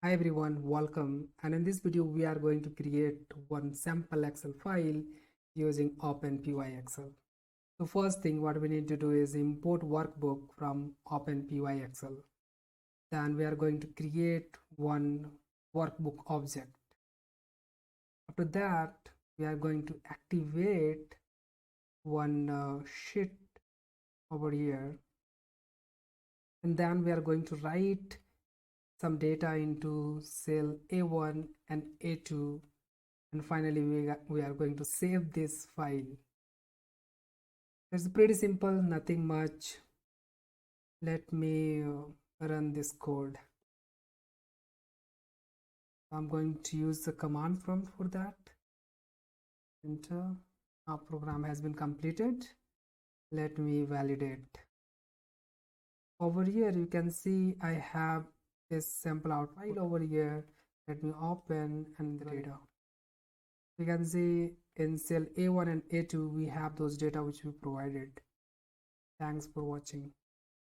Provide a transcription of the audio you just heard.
Hi everyone, welcome. And in this video, we are going to create one sample Excel file using Openpyxl. The first thing what we need to do is import workbook from Openpyxl. Then we are going to create one workbook object. After that, we are going to activate one sheet over here. And then we are going to write some data into cell A1 and A2, and finally we are going to save this file. It's pretty simple, nothing much. Let me run this code. I'm going to use the command prompt for that. Enter. Our program has been completed. Let me validate. Over here you can see I have this sample out file over here. Let me open and the data. You can see in cell A1 and A2 we have those data which we provided. Thanks for watching.